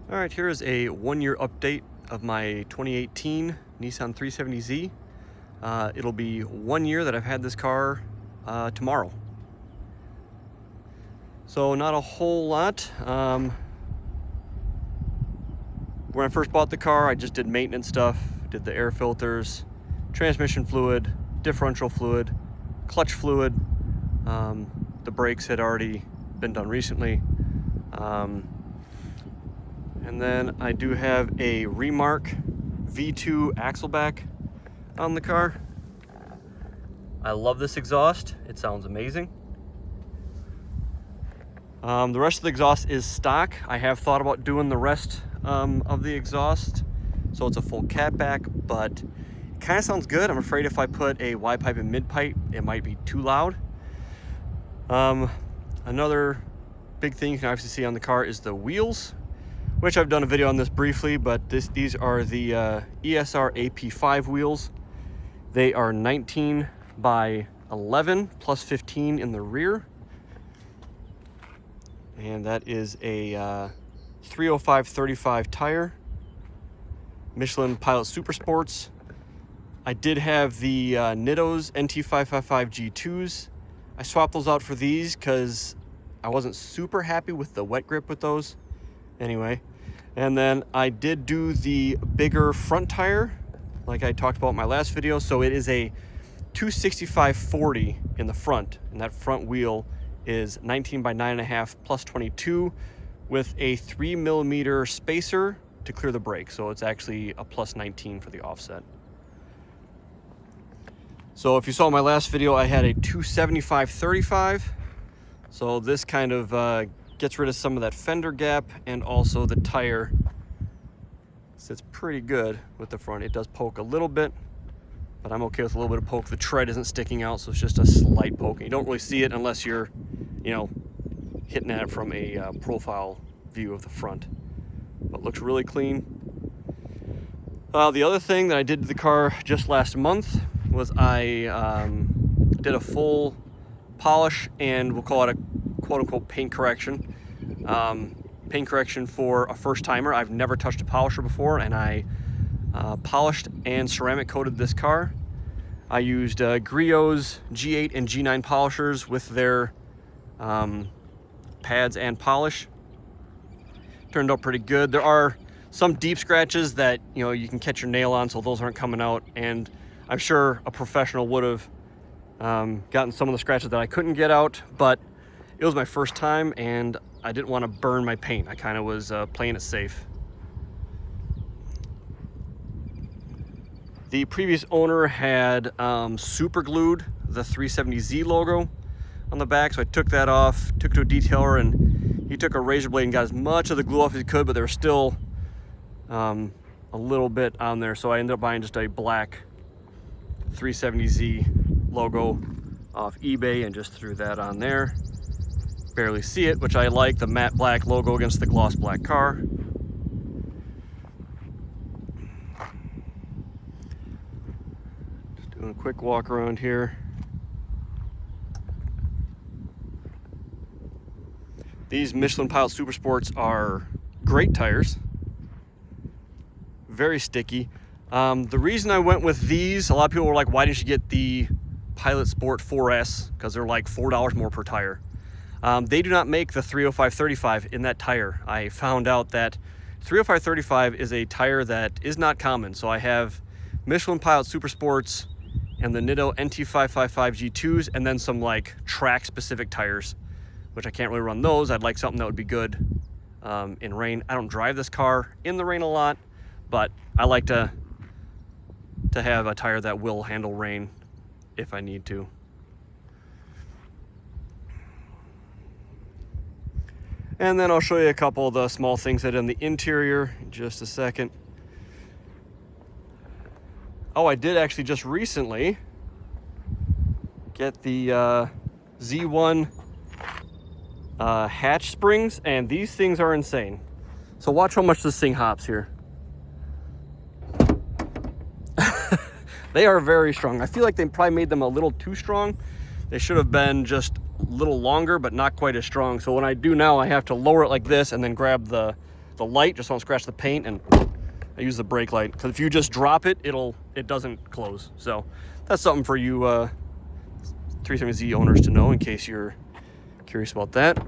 All right, here is a 1-year update of my 2018 Nissan 370Z. It'll be 1 year that I've had this car tomorrow. So not a whole lot. When I first bought the car, I just did maintenance stuff, did the air filters, transmission fluid, differential fluid, clutch fluid. The brakes had already been done recently. And then I do have a Remark V2 axleback on the car. I love this exhaust. It sounds amazing. The rest of the exhaust is stock. I have thought about doing the rest of the exhaust, so it's a full catback, but it kind of sounds good. I'm afraid if I put a wide pipe and mid pipe, it might be too loud. Another big thing you can obviously see on the car is the wheels, which I've done a video on this briefly, but these are the ESR AP5 wheels. They are 19 by 11 plus 15 in the rear. And that is a 305/35 tire, Michelin Pilot Super Sports. I did have the Nittos NT555 G2s. I swapped those out for these because I wasn't super happy with the wet grip with those. Anyway, and then I did do the bigger front tire like I talked about in my last video. So it is a 265/40 in the front, and that front wheel is 19 by 9.5 plus 22 with a 3mm spacer to clear the brake. So it's actually a plus 19 for the offset. So if you saw my last video, I had a 275/35. So this kind of gets rid of some of that fender gap, and also the tire sits pretty good with the front. It does poke a little bit, but I'm okay with a little bit of poke. The tread isn't sticking out, so it's just a slight poke. You don't really see it unless you're, hitting at it from a profile view of the front. But looks really clean. The other thing that I did to the car just last month was I did a full polish, and we'll call it a quote-unquote paint correction. Paint correction for a first-timer. I've never touched a polisher before, and I polished and ceramic coated this car. I used Griots G8 and G9 polishers with their pads and polish. Turned out pretty good. There are some deep scratches that you can catch your nail on, so those aren't coming out, and I'm sure a professional would have gotten some of the scratches that I couldn't get out, but it was my first time and I didn't want to burn my paint. I kind of was playing it safe. The previous owner had super glued the 370Z logo on the back, so I took that off, took it to a detailer, and he took a razor blade and got as much of the glue off as he could, but there was still a little bit on there, so I ended up buying just a black 370Z logo off eBay and just threw that on there. Barely see it, which I like, the matte black logo against the gloss black car. Just doing a quick walk around here. These Michelin Pilot Super Sports are great tires, very sticky. The reason I went with these, a lot of people were like, why didn't you get the Pilot Sport 4S? Because they're like $4 more per tire. They do not make the 305/35 in that tire. I found out that 305/35 is a tire that is not common. So I have Michelin Pilot Super Sports and the Nitto NT555 G2s, and then some like track specific tires, which I can't really run those. I'd like something that would be good in rain. I don't drive this car in the rain a lot, but I like to have a tire that will handle rain if I need to. And then I'll show you a couple of the small things that in the interior in just a second. Oh, I did actually just recently get the Z1 hatch springs, and these things are insane. So watch how much this thing hops here. They are very strong. I feel like they probably made them a little too strong. They should have been just a little longer, but not quite as strong. So when I do now, I have to lower it like this and then grab the the light, just don't scratch the paint, and I use the brake light, because if you just drop it, it doesn't close. So that's something for you 370Z owners to know, in case you're curious about that.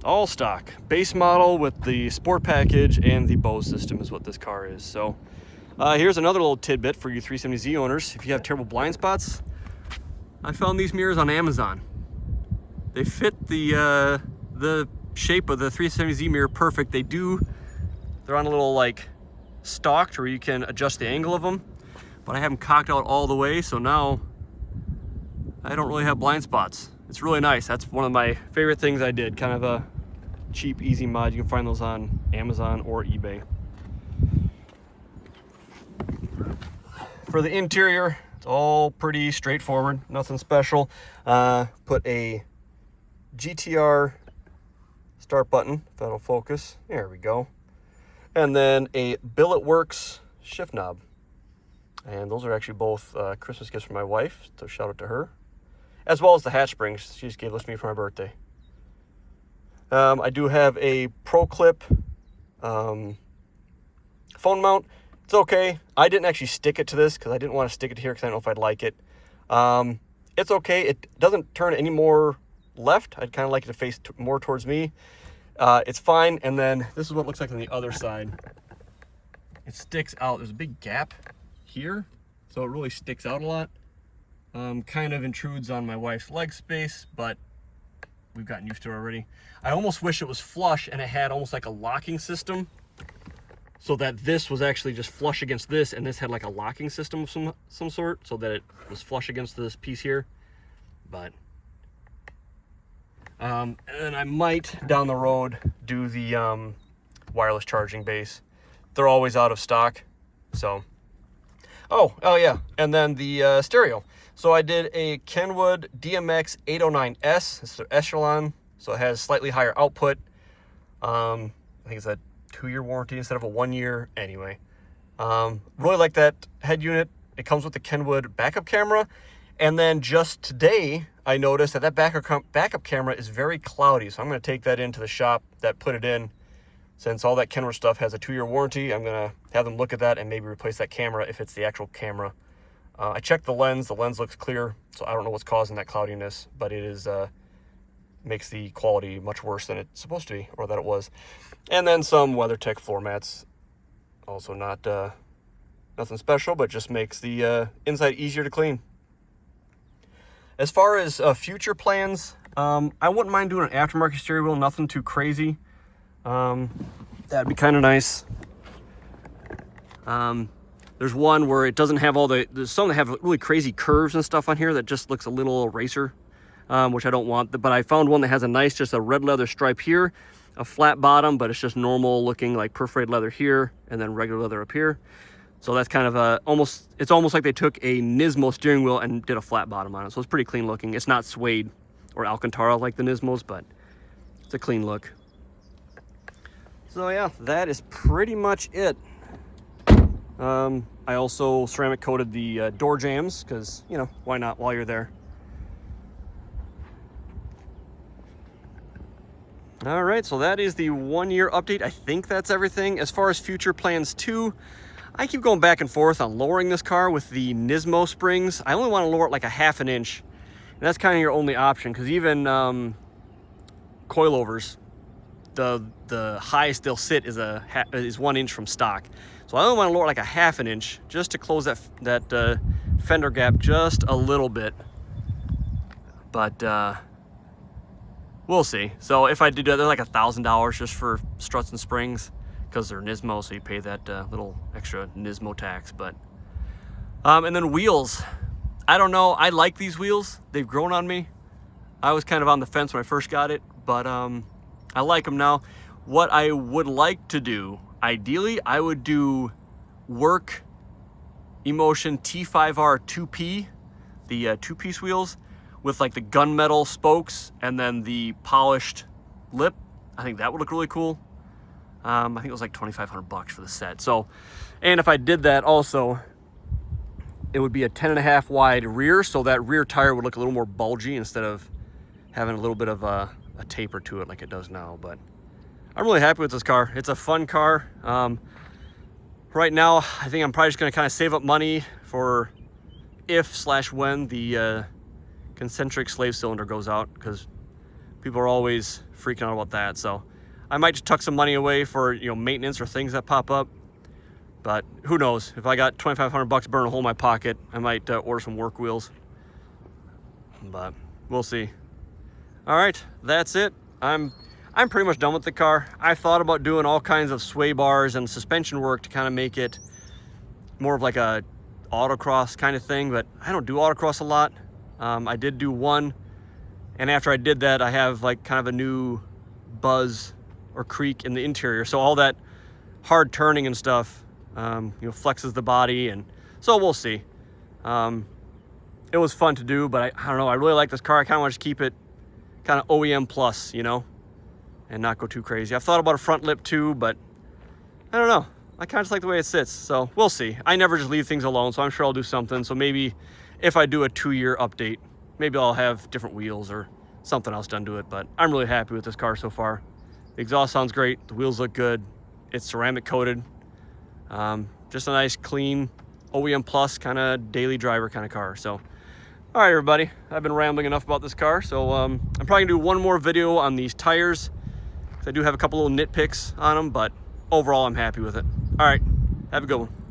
All stock, base model with the sport package and the Bose system is what this car is. So here's another little tidbit for you 370Z owners. If you have terrible blind spots, I found these mirrors on Amazon. They fit the shape of the 370Z mirror perfect. They're on a little like stalked where you can adjust the angle of them, but I have them cocked out all the way, so now I don't really have blind spots. It's really nice. That's one of my favorite things I did. Kind of a cheap, easy mod. You can find those on Amazon or eBay. For the interior, it's all pretty straightforward, nothing special. Put a GTR start button, if that'll focus. There we go. And then a BilletWorks shift knob. And those are actually both Christmas gifts from my wife, so shout out to her. As well as the hatch springs. She just gave those to me for my birthday. I do have a Pro Clip phone mount. It's okay. I didn't actually stick it to this because I didn't want to stick it here because I don't know if I'd like it. It's okay. It doesn't turn any more left. I'd kind of like it to face more towards me. It's fine. And then this is what it looks like on the other side. It sticks out. There's a big gap here, so it really sticks out a lot. Kind of intrudes on my wife's leg space, but we've gotten used to it already. I almost wish it was flush and it had almost like a locking system, so that this was actually just flush against this, and this had like a locking system of some sort, so that it was flush against this piece here. But and I might down the road do the wireless charging base. They're always out of stock, so. Oh yeah, and then the stereo. So I did a Kenwood DMX809s. This is an Echelon, so it has slightly higher output. I think it's a 2-year warranty instead of a 1-year. Anyway, really like that head unit. It comes with the Kenwood backup camera. And then just today, I noticed that backup camera is very cloudy. So I'm going to take that into the shop that put it in. Since all that Kenwood stuff has a 2-year warranty, I'm going to have them look at that and maybe replace that camera if it's the actual camera. I checked the lens looks clear, so I don't know what's causing that cloudiness, but it is makes the quality much worse than it's supposed to be, or that it was. And then some WeatherTech floor mats, also not nothing special, but just makes the inside easier to clean. As far as future plans, I wouldn't mind doing an aftermarket steering wheel, nothing too crazy. That'd be kind of nice. There's one where it doesn't have there's some that have really crazy curves and stuff on here that just looks a little racer, which I don't want. But I found one that has just a red leather stripe here, a flat bottom, but it's just normal looking like perforated leather here, and then regular leather up here. So that's kind of it's almost like they took a Nismo steering wheel and did a flat bottom on it. So it's pretty clean looking. It's not suede or Alcantara like the Nismos, but it's a clean look. So yeah, that is pretty much it. I also ceramic coated the door jambs because, you know, why not while you're there. All right, so that is the 1-year update. I think that's everything. As far as future plans too, I keep going back and forth on lowering this car with the Nismo springs. I only want to lower it like a 1/2 inch. And that's kind of your only option, because even coilovers, the highest they'll sit is 1 inch from stock. So I only want to lower it like a 1/2 inch just to close that fender gap just a little bit. But we'll see. So if I do that, they're like $1,000 just for struts and springs, because they're Nismo, so you pay that little extra Nismo tax. But and then wheels. I don't know. I like these wheels. They've grown on me. I was kind of on the fence when I first got it, but I like them now. What I would like to do, ideally, I would do work Emotion T5R 2P, the 2-piece wheels with like the gunmetal spokes and then the polished lip. I think that would look really cool. I think it was like $2,500 for the set. So, and if I did that also, it would be a 10.5 wide rear, so that rear tire would look a little more bulgy instead of having a little bit of a taper to it like it does now. But I'm really happy with this car. It's a fun car. Right now, I think I'm probably just gonna kind of save up money for if/when the concentric slave cylinder goes out, because people are always freaking out about that. So I might just tuck some money away for, you know, maintenance or things that pop up. But who knows? If I got 2,500 bucks burn a hole in my pocket, I might order some work wheels. But we'll see. All right, that's it. I'm pretty much done with the car. I thought about doing all kinds of sway bars and suspension work to kind of make it more of like a autocross kind of thing, but I don't do autocross a lot. I did do one, and after I did that, I have like kind of a new buzz or creak in the interior. So all that hard turning and stuff, you know, flexes the body, and so we'll see. It was fun to do, but I don't know. I really like this car. I kind of want to keep it kind of OEM plus, you know, and not go too crazy. I've thought about a front lip too, but I don't know. I kind of just like the way it sits, so we'll see. I never just leave things alone, so I'm sure I'll do something. So maybe if I do a 2-year update, maybe I'll have different wheels or something else done to it. But I'm really happy with this car so far. The exhaust sounds great. The wheels look good. It's ceramic coated. Just a nice, clean, OEM plus kind of daily driver kind of car. So, all right, everybody. I've been rambling enough about this car. So I'm probably gonna do one more video on these tires. I do have a couple little nitpicks on them, but overall I'm happy with it. All right, have a good one.